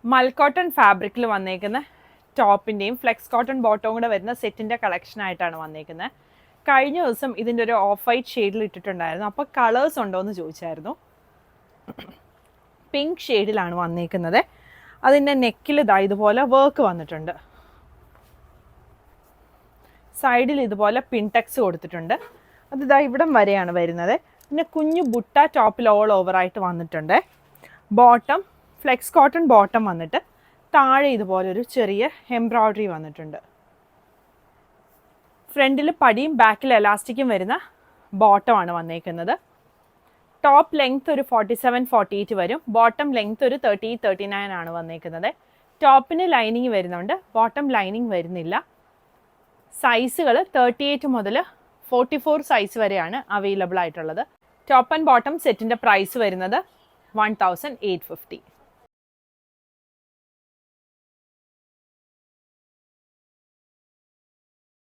മൽക്കോട്ടൺ ഫാബ്രിക്കിൽ വന്നേക്കുന്ന ടോപ്പിൻ്റെയും flex cotton ബോട്ടവും കൂടെ വരുന്ന സെറ്റിൻ്റെ കളക്ഷനായിട്ടാണ് വന്നേക്കുന്നത്. കഴിഞ്ഞ ദിവസം ഇതിൻ്റെ ഒരു ഓഫ് വൈറ്റ് ഷെയ്ഡിൽ ഇട്ടിട്ടുണ്ടായിരുന്നു. അപ്പോൾ കളേഴ്സ് ഉണ്ടോ എന്ന് ചോദിച്ചായിരുന്നു. പിങ്ക് ഷെയ്ഡിലാണ് വന്നേക്കുന്നത്. അതിൻ്റെ നെക്കിൽ ഇതാ ഇതുപോലെ വർക്ക് വന്നിട്ടുണ്ട്. സൈഡിൽ ഇതുപോലെ പിൻടെക്സ് കൊടുത്തിട്ടുണ്ട്. അതിതാ ഇവിടം വരെയാണ് വരുന്നത്. പിന്നെ കുഞ്ഞു ബുട്ട ടോപ്പിൽ ഓൾ ഓവറായിട്ട് വന്നിട്ടുണ്ട്. ബോട്ടം ഫ്ലെക്സ് കോട്ടൺ ബോട്ടം വന്നിട്ട് താഴെ ഇതുപോലൊരു ചെറിയ എംബ്രോയ്ഡറി വന്നിട്ടുണ്ട്. ഫ്രണ്ടിൽ പടിയും ബാക്കിൽ എലാസ്റ്റിക്കും വരുന്ന ബോട്ടമാണ് വന്നേക്കുന്നത്. ടോപ്പ് ലെങ്ത് ഒരു 47-48 വരും. ബോട്ടം ലെങ്ത് ഒരു 30-39 ആണ് വന്നേക്കുന്നത്. ടോപ്പിന് ലൈനിങ് വരുന്നുണ്ട്, ബോട്ടം ലൈനിങ് വരുന്നില്ല. സൈസുകൾ 38 മുതൽ 44 സൈസ് വരെയാണ് അവൈലബിൾ ആയിട്ടുള്ളത്. ടോപ്പ് ആൻഡ് ബോട്ടം സെറ്റിൻ്റെ പ്രൈസ് വരുന്നത് 1850.